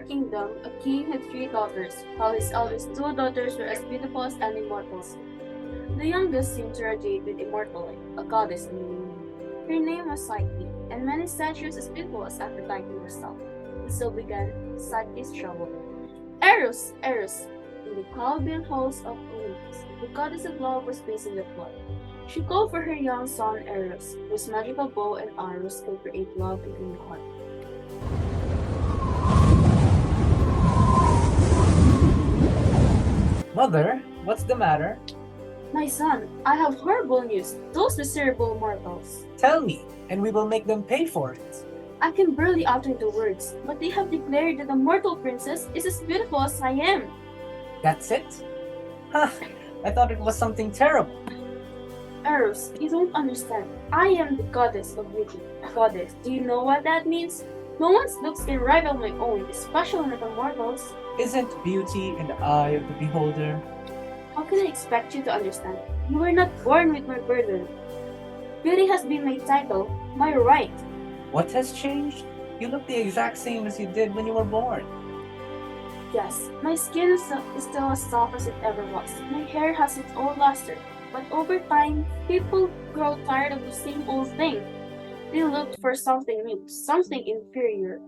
kingdom, a king had three daughters, while his eldest two daughters were as beautiful as any mortals. The youngest seemed to radiate with immortal light, a goddess in the moon. Her name was Psyche, and many statues as beautiful as Aphrodite herself. And so began Psyche's trouble. Eros, Eros, in the cloud-built halls of Olympus, the goddess of love was facing the flood. She called for her young son Eros, whose magical bow and arrows could create love between the heart. Mother, what's the matter? My son, I have horrible news. Those miserable mortals. Tell me, and we will make them pay for it. I can barely utter the words, but they have declared that the mortal princess is as beautiful as I am. That's it? Huh, I thought it was something terrible. Eros, you don't understand. I am the goddess of beauty. Goddess, do you know what that means? No one's looks can rival my own, especially not the mortals. Isn't beauty in the eye of the beholder? How can I expect you to understand? You were not born with my burden. Beauty has been my title, my right. What has changed? You look the exact same as you did when you were born. Yes, my skin is still as soft as it ever was. My hair has its own luster. But over time, people grow tired of the same old thing. They looked for something new, something inferior.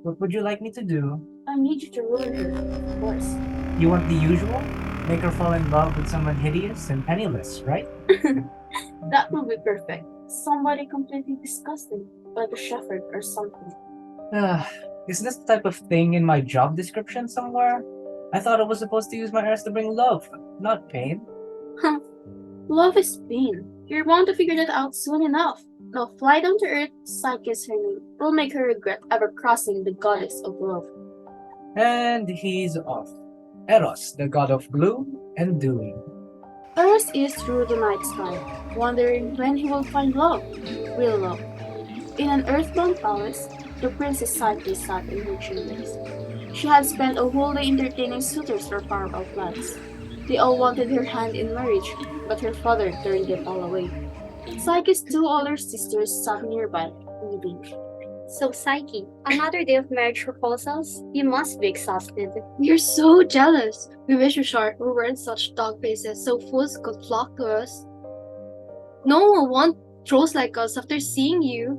What would you like me to do? I need you to ruin her, of course. You want the usual? Make her fall in love with someone hideous and penniless, right? That would be perfect. Somebody completely disgusting, like a shepherd or something. Is this the type of thing in my job description somewhere? I thought I was supposed to use my hairs to bring love, not pain. Huh. Love is pain. You're bound to figure that out soon enough. Now fly down to earth, Psyche is her name. Will make her regret ever crossing the goddess of love. And he's off. Eros, the god of gloom and doom. Eros is through the night sky, wondering when he will find love, real love. In an earthbound palace, the princess Psyche sat in her chambers. She had spent a whole day entertaining suitors for far-off lands. They all wanted her hand in marriage, but her father turned them all away. Psyche's two older sisters sat nearby, weeping. So, Psyche, another day of marriage proposals? You must be exhausted. We're so jealous. We wish we weren't such dog faces so fools could flock to us. No one wants trolls like us after seeing you.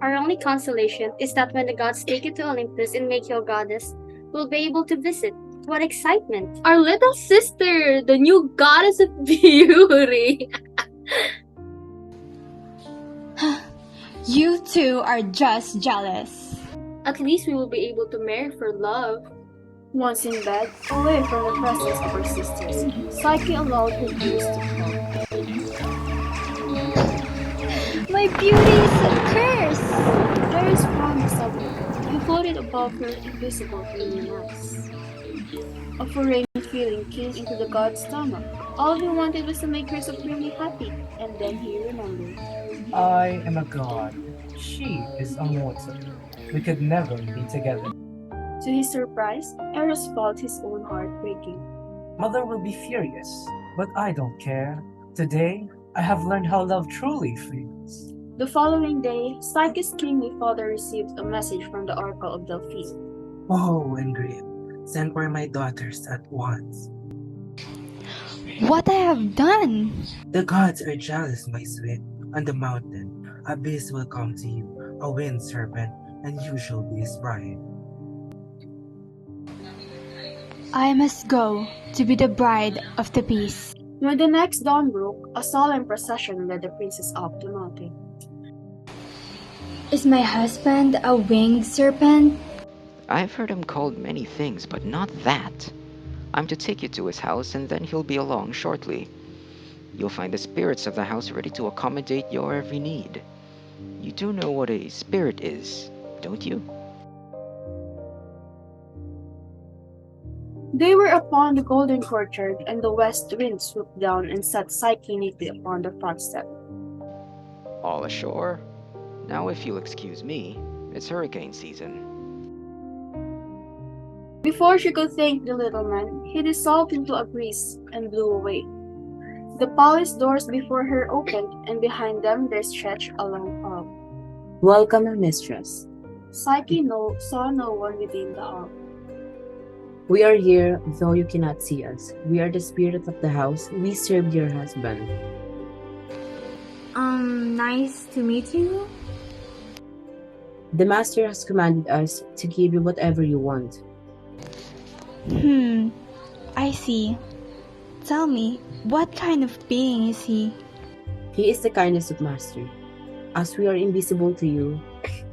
Our only consolation is that when the gods take you to Olympus and make you a goddess, we'll be able to visit. What excitement! Our little sister, the new goddess of beauty. You two are just jealous. At least we will be able to marry for love. Once in bed, away from the presence of her sisters, Psyche allowed her tears to fall. My beauty is a curse! Eros found the subject. He floated above her, invisible in the mass. A foreign feeling came into the god's stomach. All he wanted was to make her supremely happy, and then he remembered. I am a god. She is a mortal. We could never be together. To his surprise, Eros felt his own heart breaking. Mother will be furious, but I don't care. Today, I have learned how love truly feels. The following day, Psyche's kingly father received a message from the oracle of Delphi. Oh, and grief. Send for my daughters at once. What I have done? The gods are jealous, my sweet. On the mountain, a beast will come to you, a wind serpent, and you shall be his bride. I must go to be the bride of the beast. When the next dawn broke, a solemn procession led the princess up the mountain. Is my husband a winged serpent? I've heard him called many things, but not that. I'm to take you to his house, and then he'll be along shortly. You'll find the spirits of the house ready to accommodate your every need. You do know what a spirit is, don't you? They were upon the golden courtyard, and the west wind swooped down and set Psyche neatly upon the front step. All ashore. Now, if you'll excuse me, it's hurricane season. Before she could thank the little man, he dissolved into a breeze and blew away. The palace doors before her opened, and behind them there stretched a long hall. Welcome, my mistress. Psyche saw no one within the hall. We are here, though you cannot see us. We are the spirit of the house. We serve your husband. Nice to meet you. The master has commanded us to give you whatever you want. I see. Tell me, what kind of being is he? He is the kindness of master. As we are invisible to you,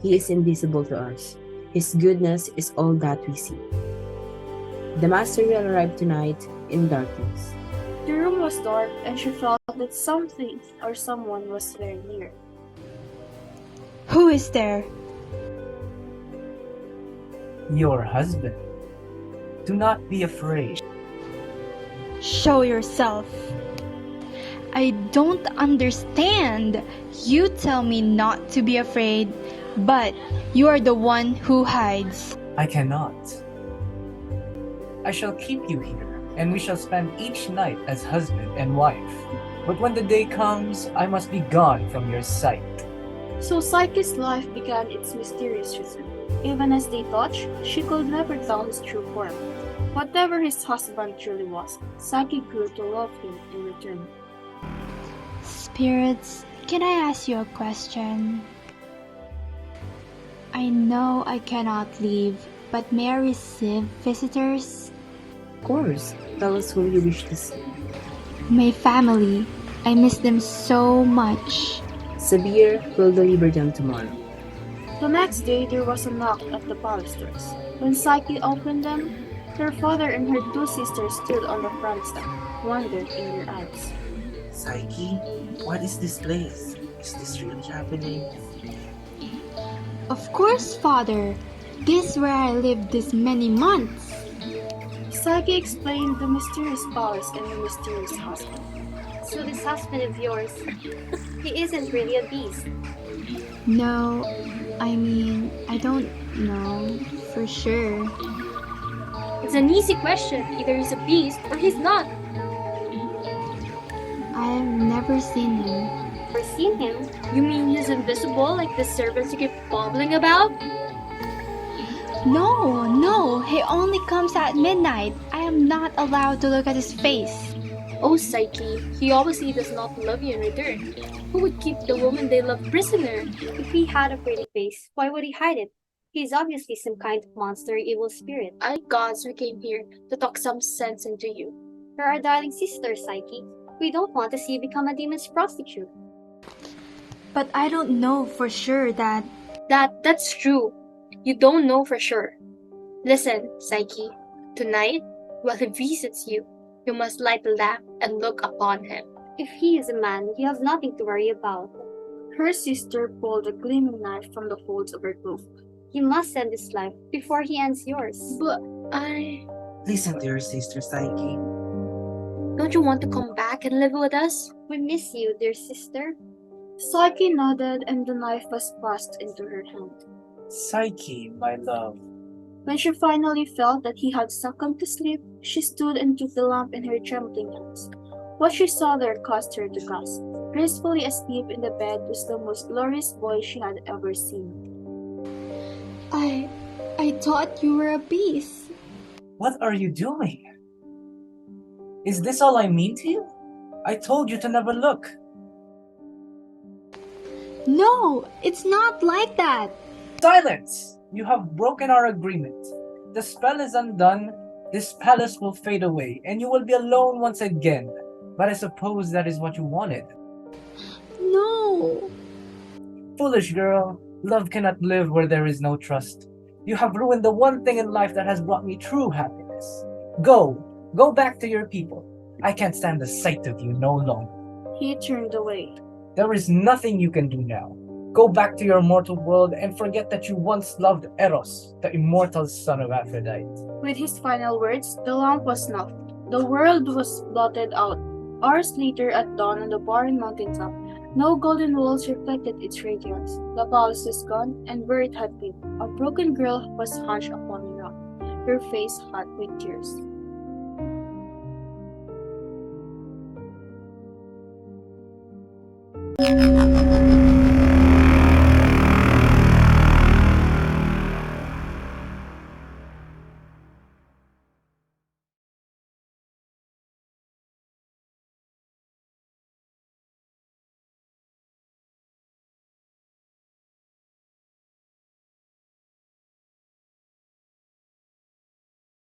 he is invisible to us. His goodness is all that we see. The master will arrive tonight in darkness. The room was dark, and she felt that something or someone was very near. Who is there? Your husband. Do not be afraid. Show yourself. I don't understand. You tell me not to be afraid, but you are the one who hides. I cannot. I shall keep you here, and we shall spend each night as husband and wife. But when the day comes, I must be gone from your sight. So Psyche's life began its mysterious return. Even as they touched, she could never tell his true form. Whatever his husband truly was, Psyche grew to love him in return. Spirits, can I ask you a question? I know I cannot leave, but may I receive visitors? Of course, tell us who you wish to see. My family. I miss them so much. Sabir will deliver them tomorrow. The next day, there was a knock at the palace doors. When Psyche opened them, her father and her two sisters stood on the front step, wonder in their eyes. Psyche, what is this place? Is this really happening? Of course, father. This is where I lived this many months. Psyche explained the mysterious palace and the mysterious husband. So this husband of yours, he isn't really a beast. No, I mean, I don't know for sure. It's an easy question. Either he's a beast or he's not. I've never seen him. Or seen him? You mean he's invisible like the servants you keep babbling about? No, he only comes at midnight. I am not allowed to look at his face. Oh, Psyche, he obviously does not love you in return. Who would keep the woman they love prisoner? If he had a pretty face, why would he hide it? He's obviously some kind of monster or evil spirit. I gods who came here to talk some sense into you. You're our darling sister, Psyche. We don't want to see you become a demon's prostitute. But I don't know for sure that... That's true. You don't know for sure. Listen, Psyche. Tonight, while he visits you, you must light the lamp and look upon him. If he is a man, you have nothing to worry about. Her sister pulled a gleaming knife from the folds of her cloak. You must end his life before he ends yours. But I... Listen to your sister, Psyche. Don't you want to come back and live with us? We miss you, dear sister. Psyche nodded and the knife was passed into her hand. Psyche, my love. When she finally felt that he had succumbed to sleep, she stood and took the lamp in her trembling hands. What she saw there caused her to gasp. Gracefully asleep in the bed was the most glorious boy she had ever seen. I thought you were a beast. What are you doing? Is this all I mean to you? I told you to never look. No, it's not like that. Silence! You have broken our agreement. The spell is undone, this palace will fade away, and you will be alone once again. But I suppose that is what you wanted. No. Foolish girl, love cannot live where there is no trust. You have ruined the one thing in life that has brought me true happiness. Go back to your people. I can't stand the sight of you no longer. He turned away. There is nothing you can do now. Go back to your mortal world and forget that you once loved Eros, the immortal son of Aphrodite. With his final words, the lamp was snuffed. The world was blotted out. Hours later, at dawn on the barren mountaintop, no golden walls reflected its radiance. The palace was gone, and where it had been, a broken girl was hunched upon a rock, her face hot with tears.